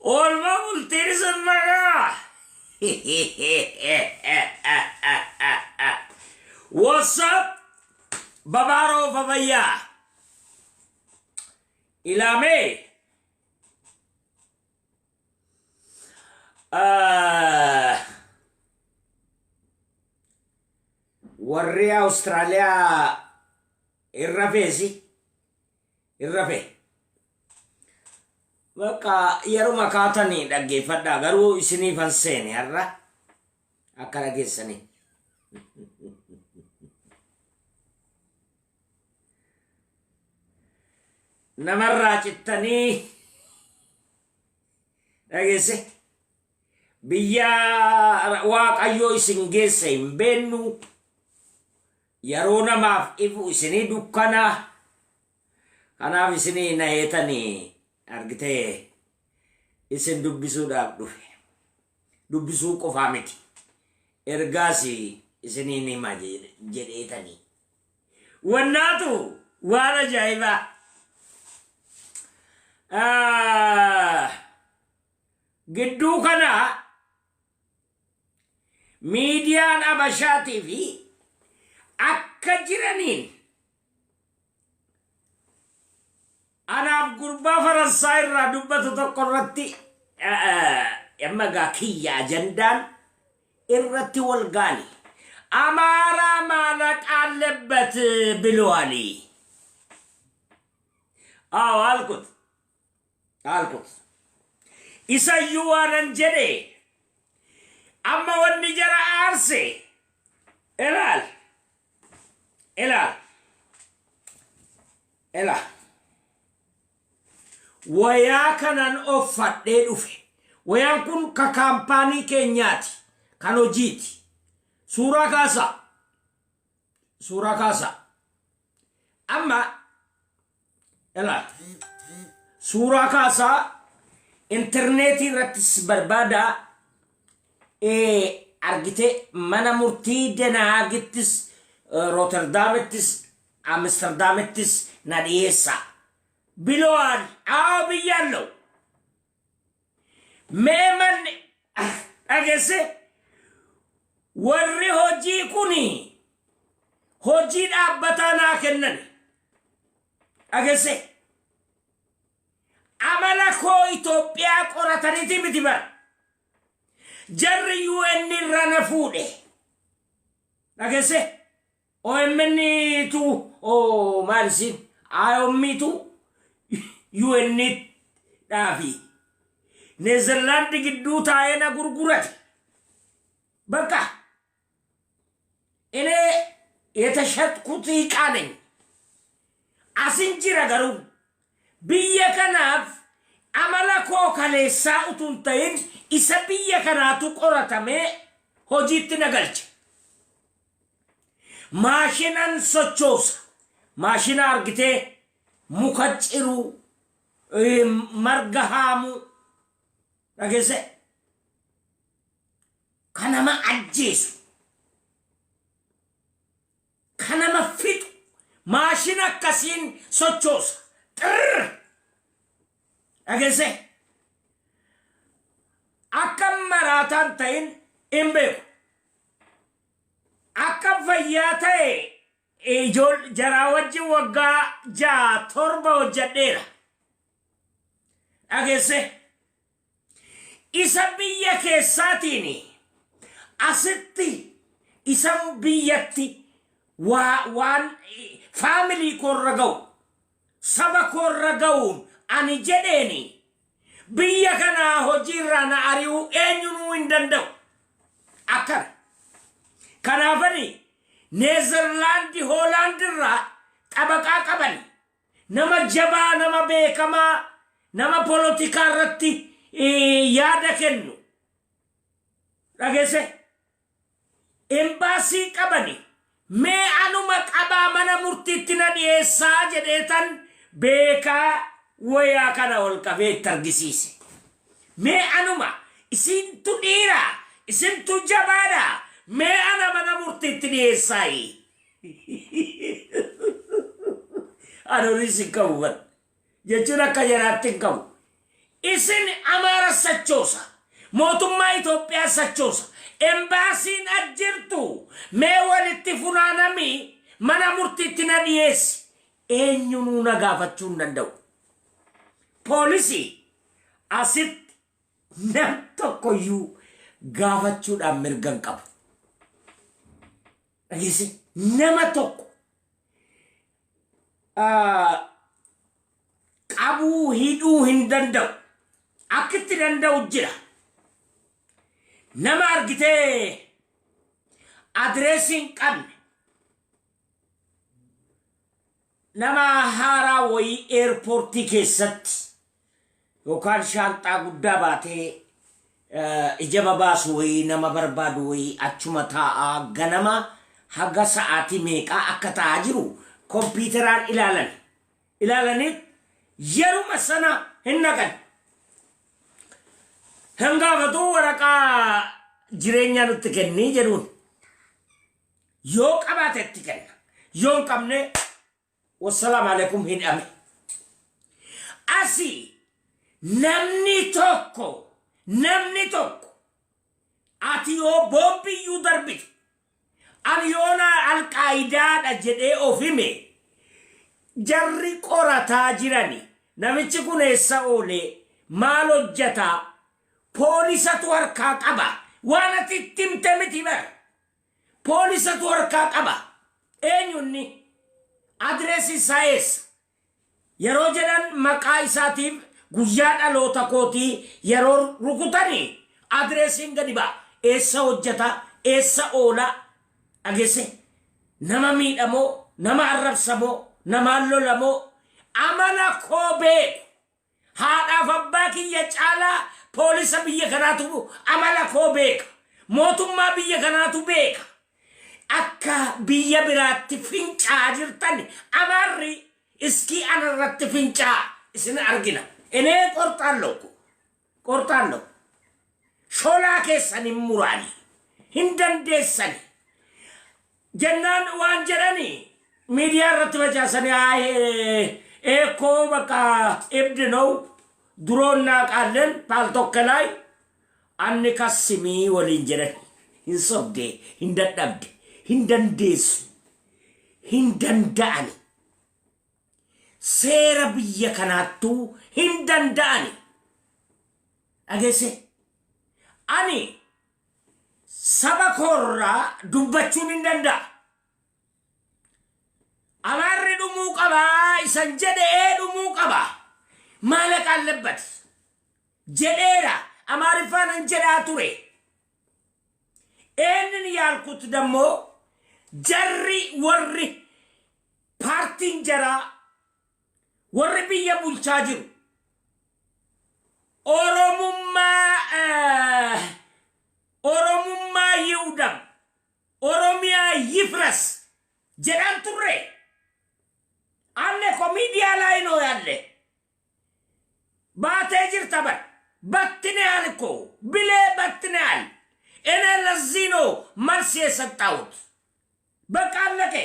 Olma bultirisin naga. What's up? Babaro babaya. Ilame. Warri Australia irrafesi. Irrafe. Maka yeroo makaatanii dhaggeeffadhaa garuu isinii fanseeni har'a akka dhageessanii. Namarraa cittanii dhageesse biyya Waaqayyoo isin geesse hin beennu yeroo namaaf ifu isinii dukkanaa kanaaf isinii na heetanii argitee isin dubbisuudhaaf dhufe dubbisuu qofaa miti ergaas isiniin hima jedheetanii wannaatu waan ajaa'ibaa gidduu kana miidiyaan Habashaatii fi akka jiraniin anaaf gurbaa Faransaay irraa dubbatu tokko irratti yammagaa kiyya ajandaan irratti wal gaani amaaraa maalaq አለበት ብለዋል። አዎ አልኩት ኢሳዩ ዋረን ጀዴ አማ ወኒ ጀራ አርሴ ኤላል wayaa kanan uffadhee dhufe wayaan kun ka kaampaanii keenyaati kan hojiiti suuraa kaasa amma ilaal suuraa kaasa interneetii irrattis barbaada argite mana murtii Denaagittis Rotterdamittis Amsterdamittis na dhiyeessa biloan biyallo meeman agese warri hojii kuni hojii dhaabbataa naa kennan agese amala koo Itoophiyaa qorataniiti miti bar jarri UN irra na fuudhe agese OMN tu maalisi IOM tu UN daafi Netherland gidduu taa'ena gurgurate baka ene የተሸጥኩት ዕቃ ነኝ asin jira garuu biyya kanaaf amala koo kaleessaa utuun ta'in isa biyya kanaatu qoratamee hojiitti na galche maashinan sochoosa maashina argitee muka ciru marga haamu dhageesse kanama ajjeesu kanama fixu maashina akkasiin sochoosa dhageesse akkam maraataan ta'in hin beeku akkam fayyaa ta'e jaraa wajjin waggaa 6-7 hojjedheera dhageesse isa biyya keessaatiin asitti isa biyyatti waan faamilii korra ga'u saba korra ga'uun ani jedheeni biyya kanaa hojiirraa na ari'uu eenyunuu hin danda'u akkana kanaafani Netherland Holland irraa xabaqaa qabani nama jabaa nama beekamaa nama politikaa irratti yaada kennu dhageesse embaasii qabani mee anuma qabaa mana murtiitti na dhiyeessaa jedheetan beekaa wayaa kana ol qabee itti argisiise mee anuma isintu dhiira isintu jabaadha mee ana mana murtiitti dhiyeessaayi adonis hin qabu jechuun akka jaraatti hin qabu isin amara sachosa mootummaa Itoophiyaa sachosa embaasiin ajjirtu mee walitti funaanami mana murtiitti na dhiyeessi eenyuun na gaafachuu hin danda'u poolisi asit nam tokkoyyuu gaafachuudhaan mirgan qabu dhageesse nama tokko qabuu hidhuu hin danda'u akkitti danda'u jira nama argitee adreesiin qabne nama haaraa wayii eerpoortii keessatti yookaan shaanxaa guddaa baatee ijaba baasu wayii nama barbaadu wayii achuma taa'aa ganama haga sa'aatii meeqaa akka taa'aa jiru kompiitaraan ilaalanii yeruma sana hin naqan hangaafatu waraqaa jireenyaa nutti kennii jedhuun yoo qabaate itti kenna yoo hin qabne wassalaamu alaikum hidhame asii namni tokko ati yoo boombiyyuu darbite ani yoona alqaayidaadha jedhee of hime jarri qorataa jirani namichi kun eessa oolee maal hojjataa poolisatu harkaa qaba waan ati itti himte miti bara poolisatu harkaa qaba eenyunni adreesii isaa eessa yeroo jedhan maqaa isaatiif guyyaa dhaloota kootii yeroo rukutanii adreesiin gadi ba'a eessa hojjata eessa oola agesse nama miidhamoo nama arrabsamoo nama lolamoo amala koo beeku haadhaaf abbaa kiyya caalaa poolisa biyya kanaatu amala koo beeka mootummaa biyya kanaatu beeka akka biyya biraatti fincaa jirtan amarri iskii anarratti fincaa isin argina enee qorxaallo sholaa keessan hin muraani hin dandeessani jennaan waan jedhani miidiyaa irratti facaasanii eekoo bakka ibdi ነው ድሮን እናውቃለን ባልቶከ ላይ አንከስምii waliin jedhan hin sobde hin dadhabde hin dandeessu hin danda'ani seera biyya kanaattu hin danda'ani agesse ani saba korraa dubbachuun hin danda'a amarri dhumuu qabaa isan jedhee dhumuu qabaa مالك اللبت جديرة أمارفان انجراتوري إنني يالكوت دمو جري وري بارتين جرا وري بيا بولشاجر أورومما يودم أوروميا يفرس جران توري أني كوميديا لاينو يالي باتجر تبر باتنالكو بلي باتنال انا لزينو مرسي ستاوت بقال لك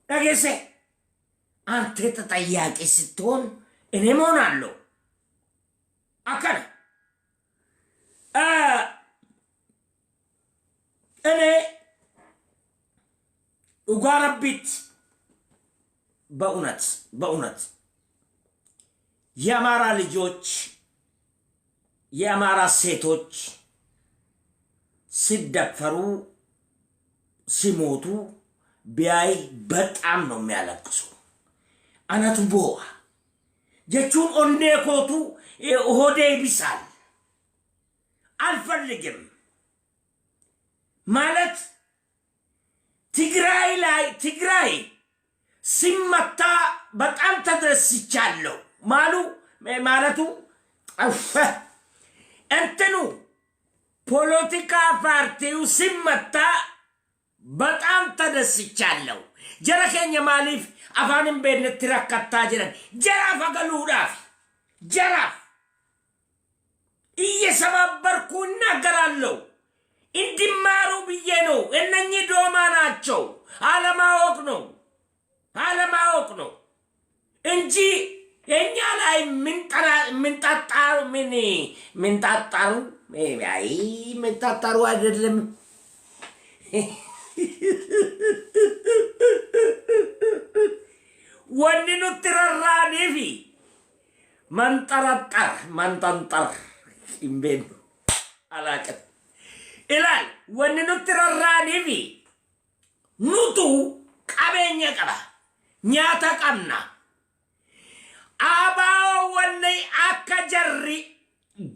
اجيسه انت تتياك ستون اني مونالو اكن اني وغاربيت بأونت የአማራ ልጆች የአማራ ሴቶች ሲደፈሩ ሲሞቱ ቢያይ በጣም ነው የሚያለቅሱ አናቱ ቦዋ ጀቹን ኦንዴኮቱ ሆዴ ይብሳል አልፈልግም ማለት ትግራይ ሲመታ በጣም ተደስቻለሁ ማለቱ እንትኑ ፖለቲካ ፓርቲው ሲመታ በጣም ተደስቻለሁ ጀረከኛ ማሊፍ አፋንም በእነት ተረከታ ጀረን ጀራፍ አገሉዳፍ ጀራፍ እየሰባበርኩ እናገራለሁ እንዲማሩ ብዬ ነው እነኚህ ዶማ ናቸው አለማወቅ ነው እንጂ Enya lai mintatar mintataru ai mintataru adelem wanni nutti rarraaniifi mantantar imben alaaqat ilaal wanni nutti rarraaniifi nutu qabeenya qaba nyaata qabna abaa wanni akka jarri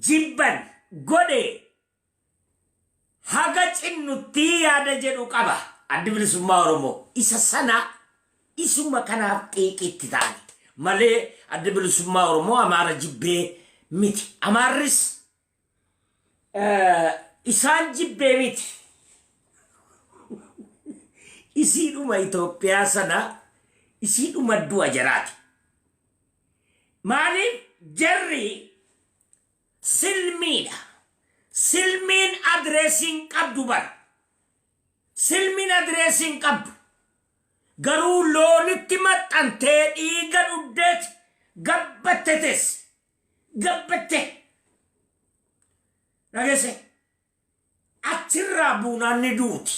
jibban godhe haga cinnutti yaada jedhu qaba addi bilisummaa Oromoo isa sana isuma kanaaf xiiqiitti ta'ani malee addi bilisummaa Oromoo Amaara jibbee miti Amaarris isaan jibbee miti isiidhuma Itoophiyaa sana isiidhuma du'a jaraati maaliif jarri silmiidha silmiin adreesiin qabdu bara silmiin adreesiin qabdu garuu loonitti maxxantee dhiiga dhuddeet gabbattetes gabbatte dhageesse achirraa buunaan ni duuti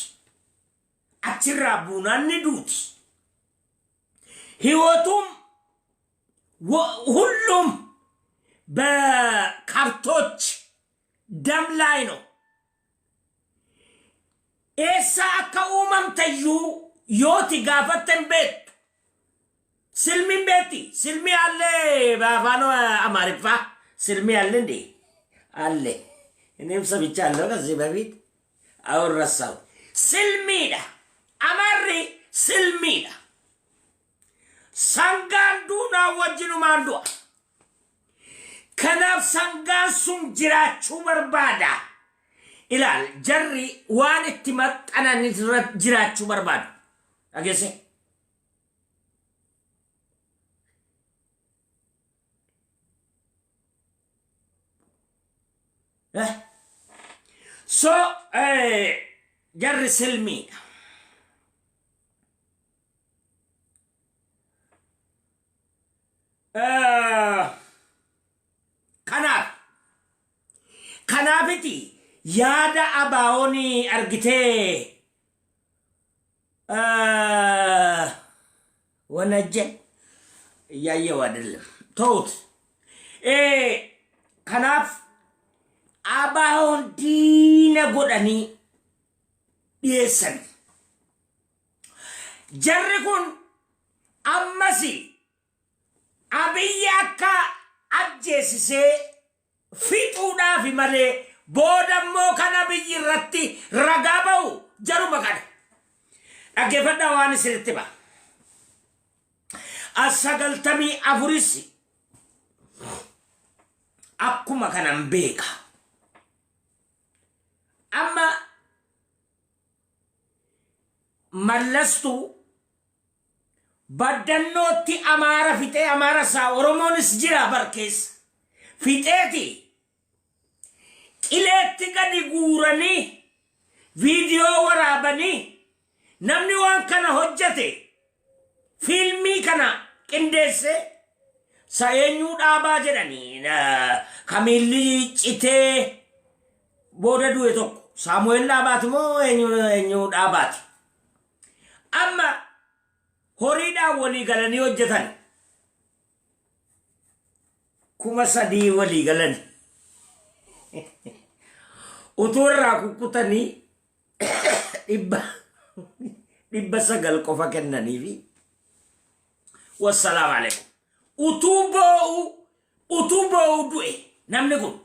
achirraa buunaan ni duuti ህይወቱም ሁሉም በከብቶች ደም ላይ ነው ኤሳ ከኡመምተዩ ዮቲ ጋፈተን ቤት ስልሚን ቤቲ ስልሚ አለ ባፋኖ አማሪፋ ስልሚ አለ እንዴ አለ እኔም ሰምቻለሁ ከዚህ በፊት አወራሳው ስልሚዳ አማሪ ስልሚዳ sangaan duunaa wajjinumaan kanaaf sangaan sun jiraachuu barbaada ilaal jarri waan itti maxxanan jiraachuu barbaadu dhageesse so jarri silmiidha kanaafiti yaada abaa'ooni argitee wanajjen yaayye waadillam toot kanaaf abaa'oon diina godhanii dhiyeessan jarri kun ammasi abiyya akka ajjeesisee fixuudhaafi malee boodammoo kan abiyyi irratti ragaa ba'u jaruma kana dhaggeeffadhaa waan isinitti ba'a as-sagaltamii afurissi akkuma kanan beeka amma mallastu baddannootti amaara fixee amaara isaa oromoonis jira barkees fixeeti qileetti gadi guuranii viidiyoo waraabanii namni waan kana hojjate fiilmii kana qindeesse sa'eenyuu dhaabaa jedhanii kamiilli citee booda du'e tokko saamu'eel dhaabaati moo eenyuu dhaabaati amma horiidhaan walii galanii hojjetan 3,000 walii galanii utuu irraa kukkutanii 900 qofa kennaniifi wassalaam alaikum utuu boo'u du'e namni kun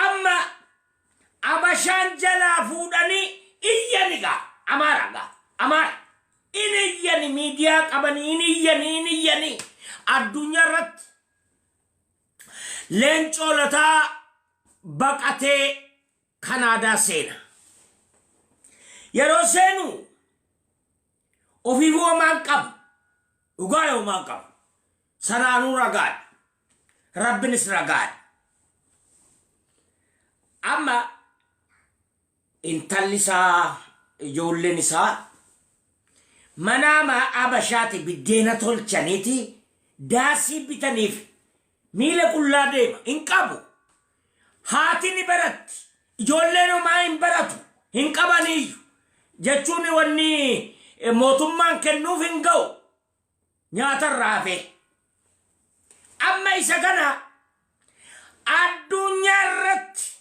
amma abashaan jalaa fuudhanii iyyanigaa amaara iniyyani miidiyaa qabanii iniyyani addunyaa irratti leencoo lataa baqatee Kanaadaa seena yeroo seenu ofiifuu homaan qabu dhugaa homaan qabu sanaanuu ragaadha rabbinis ragaadha amma intalli isaa ijoolleen isaa manama abashaati biddeena tolchaniiti daasii bitaniif miila qullaa deema hin qabu. Haati ni baratti ijoolleen homaa hin baratu hin qabaniiyyu jechuun wanni mootummaan kennuuf hin ga'u nyaatarraa hafe. Amma isa kana addunyaa irratti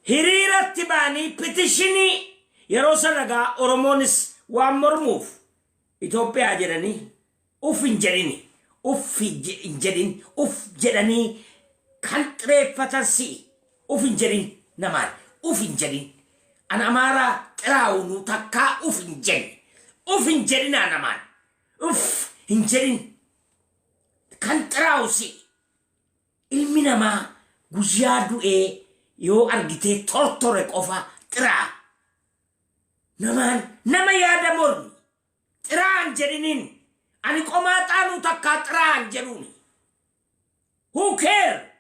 hiriiratti baanii pitishinii yeroo sanagaa Oromoonis waan mormuuf Itoophiyaa jedhanii uf hin jedhini uf hin jedhin uf jedhanii kan xireeffatan si'i uf hin jedhin namaan uf hin jedhin an amaaraa xiraawunu takkaa uf hin jedhinaa namaan uf hin jedhin kan xiraawu si'i. Ilmi namaa guyyaa du'ee yoo argitee tortore qofa xiraa namaan nama yaada mormi xiraan jedhiniin ani qomaa xaanuu takkaa xiraan jedhuuni. Who care?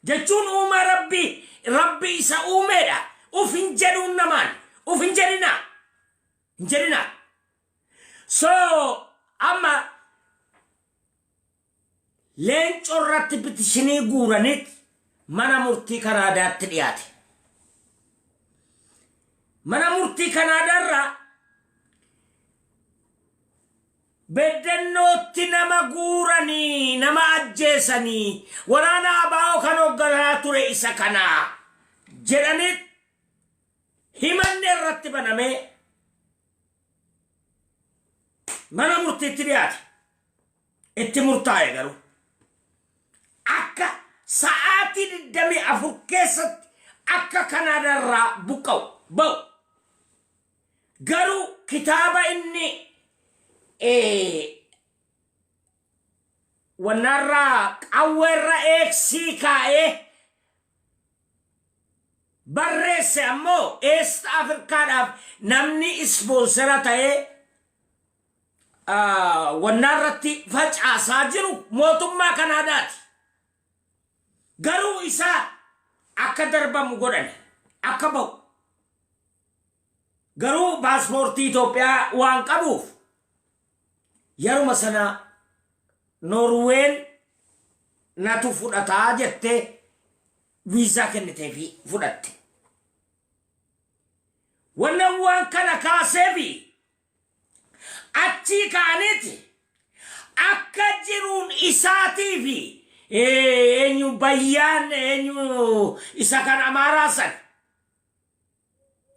Jechuun uuma rabbi isa uumeedha. Uf hin jedhuun namaan uf hin jedhinaa. So amma leenco irratti pitishinii guuranit mana murtii Kanaadaatti dhiyaate. Mana murtii Kanaadaarraa beddennootti nama guuranii nama ajjeesanii waraana abaa'oo kan hoogganaa ture isa kanaa jedhanit himanni irratti banamee mana murtiitti dhiyaate. Itti murtaa'e garuu akka sa'aatii 24 keessatti akka Kanaadaarraa ba'u garuu kitaaba inni wannarraa qawweerra eegsii kaa'ee barreesse ammoo East Afrikaadhaaf namni ispoonsera ta'ee wannarratti facaasaa jiru mootummaa Kanaadaati. Garuu isaa akka darbamu godhani akka ba'u. Garuu paaspoortii Itoophiyaa waan qabuuf yeruma sana Norween natu fudhataa jettee viizaa kennitee fi fudhatte. Waan kana kaaseefi achi kaaniti akka jiruun isaatii fi eenyu bayyaan eenyu isa kan amaaraa san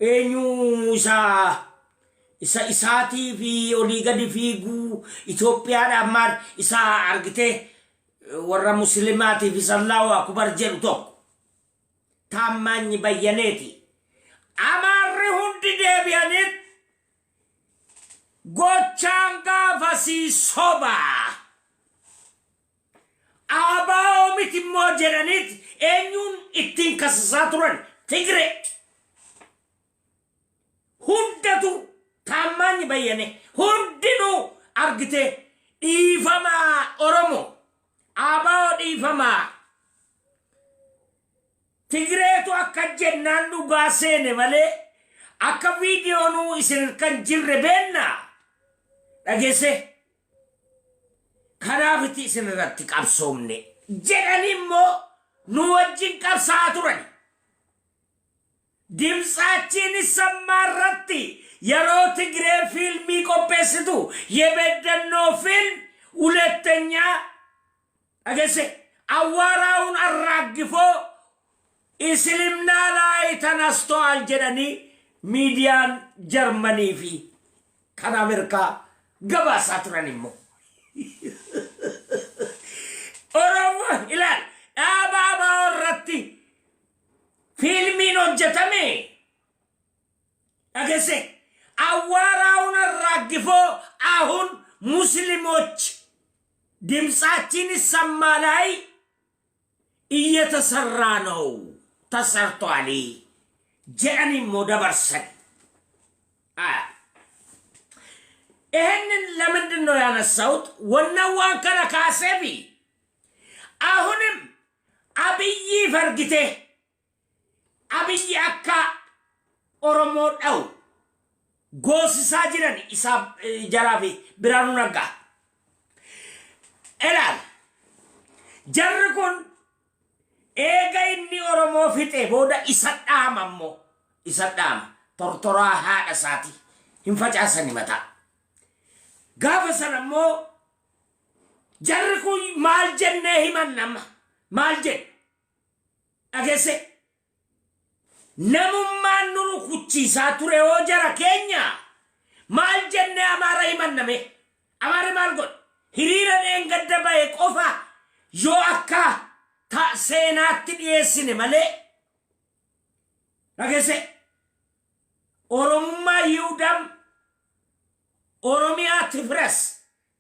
eenyu isa isaatii fi olii gadi fiiguu Itoophiyaadhaaf maal isa argitee warra muslimaatii fi Allahu akbar jedhu tokko taammanyi bayyaneeti. Amaarri hundi deebi'aniit gochaan gaafasii sobaa abaa'oo miti immoo jedhaniit eenyuun ittiin kasasaa turan Tigiree hundatu taammanyi bayyane hundinuu argite dhiifamaa Oromoo abaa'oo dhiifamaa Tigireetu akka jennaan dhugaa seene malee akka viidiyoonuu isin kan jirre beennaa dhageesse. Kanaaf itti isin irratti qabsoomne jedhani immoo nu wajjin qabsaa turan. Dimsaachiin sammaa irratti yeroo Tigiree fiilmii qopheessitu የበደነው ፊልም ሁለተኛ dhageesse awwaaraውን አራግፎ እስልምና ላይ ተነስተዋል jedhani ሚዲያን ጀርመኒ fi kan Ameerikaa gabaasaa turan immoo. Oromoo ilaal dhaabaa irratti fiilmiin hojjetame dhageesse awwaaraውን አራግፎ አሁን ሙስሊሞች ድምጻችን ይሰማ ላይ እየተሰራ ነው ተሰርቷል ጀኒ ሞደበርሰን ይሄንን ለምንድን ነው ያነሳሁት? ወነዋን ከነ ካሰቢ አሁንም አብይ ፈርግቴ አብይ አካ ኦሮሞ ዳው ጎስሳ ጅረን ኢሳ ጀራፊ ብራኑ ነጋ ኤላ jarri kun eega inni Oromoo fixe booda isa dhaamammoo isa dhaama tortoraa haadha isaati hin facaasani mataa gaafa sana immoo jarri kun maal jennee himannama maal jenne dhageesse namummaan nu rukuchiisaa ture yoo jara keenya maal jennee Amaara himanname Amaara maal godhe hiriira dheengadda ba'e qofa yoo akka seenaatti dhiyeessine malee dhageesse Oromummaa Yihuudam Oromiyaa Tifres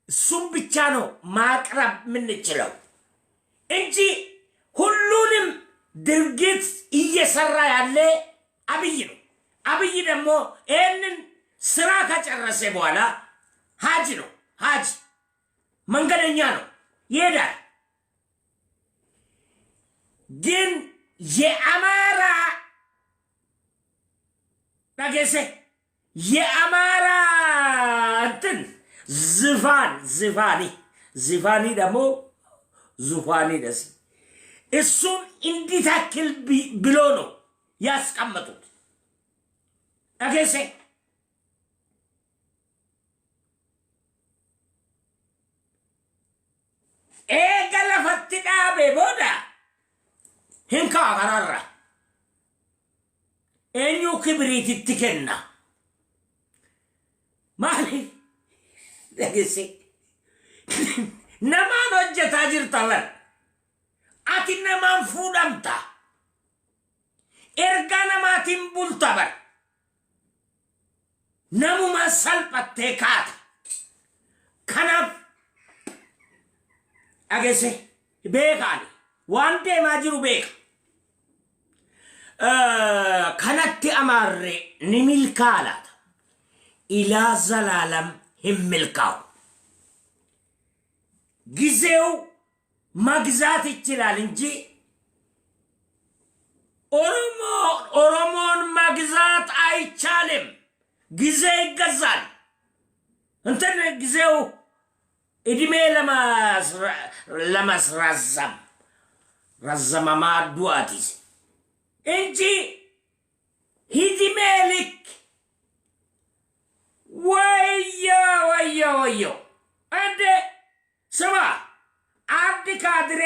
sun ብቻ ነው ማቅረብ የምንችለው እንጂ ሁሉንም ድርጊት እየሰራ ያለ አብይ ነው። አብይ ደግሞ ይህንን ስራ ከጨረሰ በኋላ ሀጅ ነው። ሀጅ መንገደኛ ነው ይሄዳል። ግን የአማራ ነገሴ የአማራ እንትን ዝፋኒ ደግሞ ዙፋኒ ደስ እሱን እንዲታክል ብሎ ነው ያስቀመጡት። አገሴ ኤገለፈት ዳቤ ቦዳ ህንካ አራራ ኤኙ ክብሪት ትከና ማሊ አገሴ ነማን ወጀታ ጅርታለን ati naman fuudhamta erga namaatiin bulta bar namuma salphattee kaata kanaaf agese beekaani waan deemaa jiru beeka kanatti Amaarri ni milkaalaata ilaa zalaalam hin milkaa'u ጊዜው መግዛት ይችላል እንጂ ኦሮሞን መግዛት አይቻልም። ጊዜ ይገዛል። እንትን ጊዜው እድሜ ለማስረዘም ረዘመማ ዱአቲስ እንጂ እድሜ ልክ ወዮ እንደ ስማ አንድ ካድሬ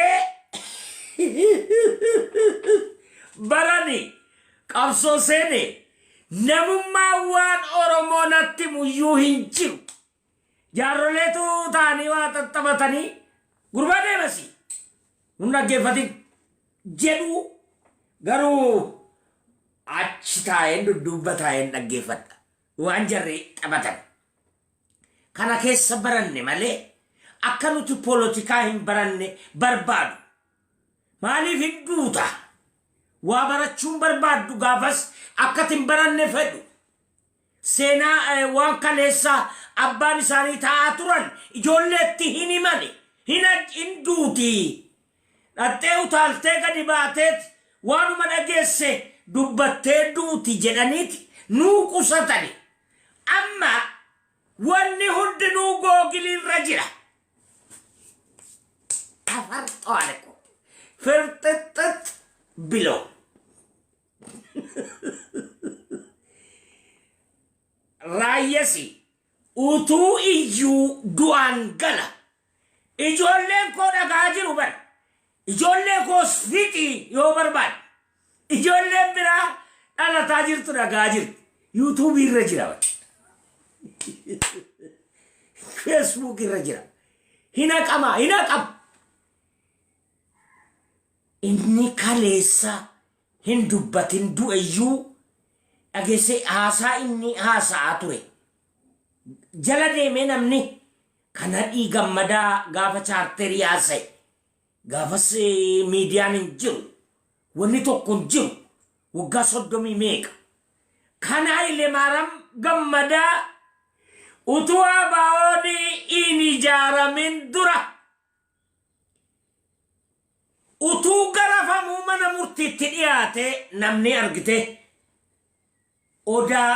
በረኒ ቀብሶ ሴኔ ነሙማዋን ኦሮሞነቲ ሙዩ ሂንጅሩ ጃሮሌቱ ታኒዋ ተጠበተኒ ጉርባዴ መሲ ሁንደጌፈቲ ጀዱ ገሩ አችታዬን ዱዱበታዬን ደጌፈታ ዋንጀሬ ጠበተን ከነ ኬሰ በረኔ መሌ akkanuti politika hin baranne barbaadu maaliif hin duuta waa barachuun barbaaddu gaafas akkatin baranne fedhu seenaa waan kaleessa abbaan isaanii taa'aa turan ijoolleetti hin himani hin duuti dhattee utaaltee gadi baateet waanuma dhageesse dubbattee duuti jedhaniiti nuu qusatani amma wanni hundinuu googiliirra jira አፈርጠዋልኩ ፍርጥጥት ብሎ ራየሲ ኡቱ እዩ ዱአን ገላ ijoolleen koo dhagaa jiru bar ijoollee koo fiixi yoo barbaad ijoolleen biraa dhalataa jirtu dhagaa jirtu yuutuubii irra jira bar feesbuuk irra jira hinaqama inni kaleessa hin dubbatin du'eyyuu dhageesse haasaa inni haasaa ture jala deemee namni kana gammadaa gaafa chaarterii haasa'e gaafas miidiyaan hin jiru wanni tokko hin jiru waggaa 30 meeqa kana Ilemaaram gammadaa utuu abaa'ooni hin ijaaramin dura utuu garafamuu mana murtiitti dhiyaate namni argite odaa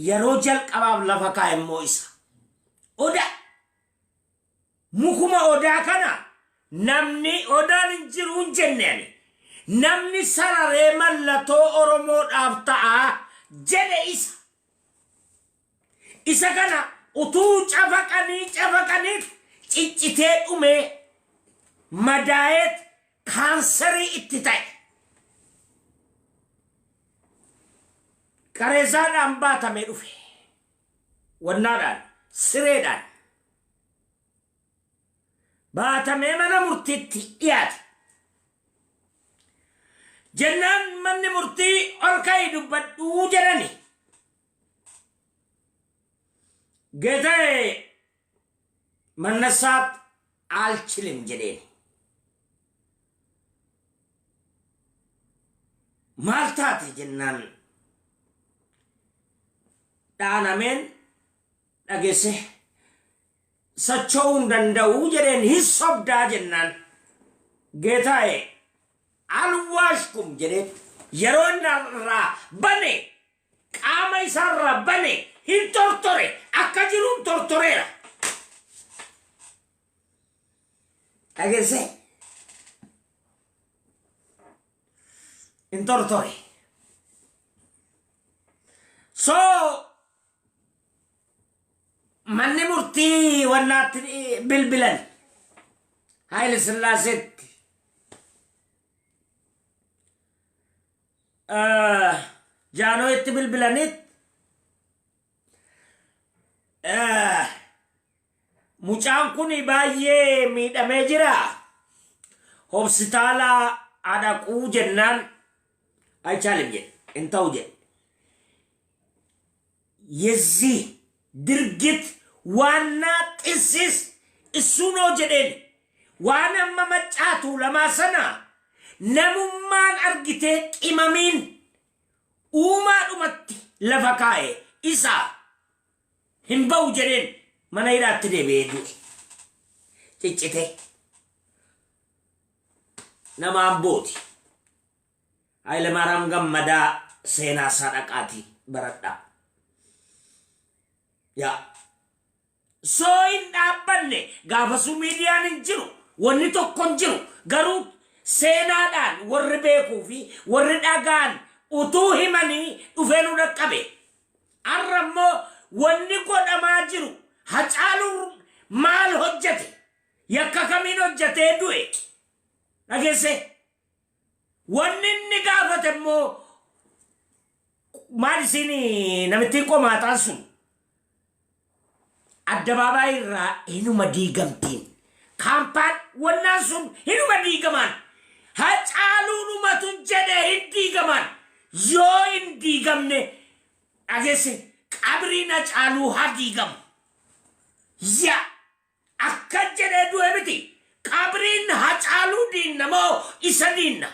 yeroo jalqabaaf lafa kaa'e immoo isa odaa mukuma odaa kana namni odaan hin jiru hin jenneeni. Namni sararee mallattoo Oromoodhaaf ta'a jedhe isa. Isa kana utuu cafaqanii ciccitee dhume madaa'eet kaansarii itti ta'e. Qareesaadhaan baatamee dhufe. Wannaadhaan sireedhaan baatamee mana murtiitti dhiyaate. Jennaan manni murtii ol ka'ii dubbadhuu jedhani. Geetee mannasaat alchilim jedheeni. Maal taate jennaan dhaanameen dhageesse socho'uu hin danda'u jedheen hin sobdaa jennaan. Geetaa'e alwaashkum jedhee yeroo inni irraa bane qaama isaarraa bane hin tortore akka jiruun tortoreera. Dhageesse hin tortore. So manni murtii wannaatti bilbilan Haile Sillaaseetti jaanootti bilbilanit mucaan kun baay'ee miidhamee jira hospitaala adaquu jennaan አይቻልም jedhe hin ta'u jedhe. የዚህ ድርጊት ዋና ጥንስስ እሱ ነው ጀደን ዋና መመጫቱ ለማሰና ነሙማን አርግቴ ቂመሚን ኡማ ዱመት ለፈካዬ ኢሳ ህንበው ጀደን መናይራት ደቤዱ ጭጭቴ ነማምቦቲ ኃይለ ማርያም ገመዳ ሴና ሳዳቃቲ በረዳ ያ ሶይን ዳበነ ጋፈሱ ሚዲያን እንጅሩ ወኒ tokkon jiru garu seenaadhaan warri beekuu fi warri dhagaan utuu himanii dhufeenu dhaqqabe arrammoo wanni godhamaa jiru hacaaluu maal hojjete yakka kamiin hojjetee du'e dhageesse wanni inni gaafate immoo maal isin namittiin qomaataan sun addabaabaa irraa hinuma diigamtiin kaampaan wannaan sun hinuma diigaman hacaaluunumatu jedhe hin diigaman yoo hin diigamne dhageesse qabriin hacaaluu haa diigamu ya akka jedhe du'e miti qabriin hacaaluu diinna moo isa diinna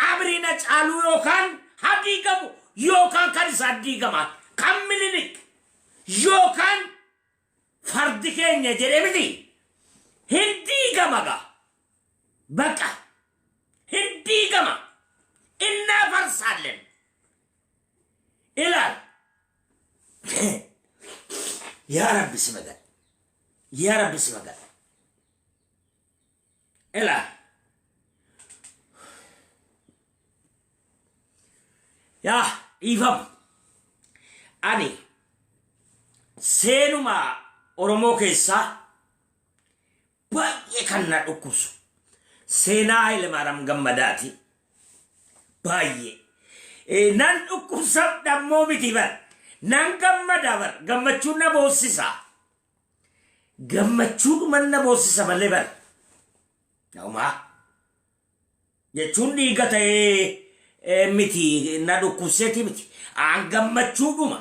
qabriin hacaaluu yookaan haa diigamu yookaan kan isaa diigaman kan milinik yookaan fardi keenya jedhe miti hin diigamaga baqa hin diigama innaa farsaallen ilaal yaa rabbi si magan yaa rabbi si magan ilaal yaa dhiifam ani seenuma Oromoo keessaa baay'ee kan na dhukkubsu seenaa Haile Maariyaam Gammadaati baay'ee nan dhukkubsa dhammoo miti bar nan gammada bar gammachuun na boossisa gammachuudhuman na boossisa malee bar naumaa jechuun dhiiga ta'ee miti na dhukkubseeti miti aan gammachuudhuma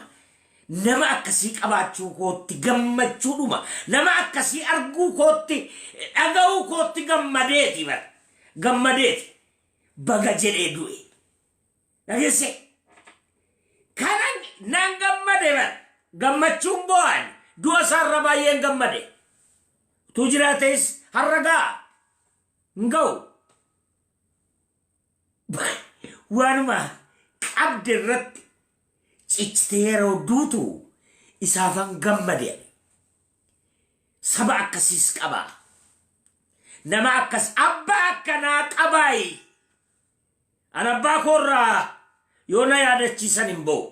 nama akkasii qabaachuu kootti gammachuudhuma nama akkasii arguu kootti dhaga'uu kootti gammadeeti bar gammadeeti baga jedhee du'e dhageesse kanan nan gammade bar gammachuun bo'aan du'a isaarra baay'een gammade utuu jiraates harragaa hin ga'u waanuma qabde irratti cicciteeroo duutu isaafan gammade saba akkasiis qaba nama akkas abbaa akkanaa qabaayi. An abbaa koorraa yoo na yaadachiisan hin bo'u.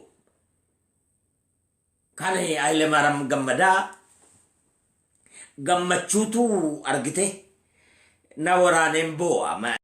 Kana Hayilemaariyaam Gammadaa gammachuutu argite na waraaneen bo'u.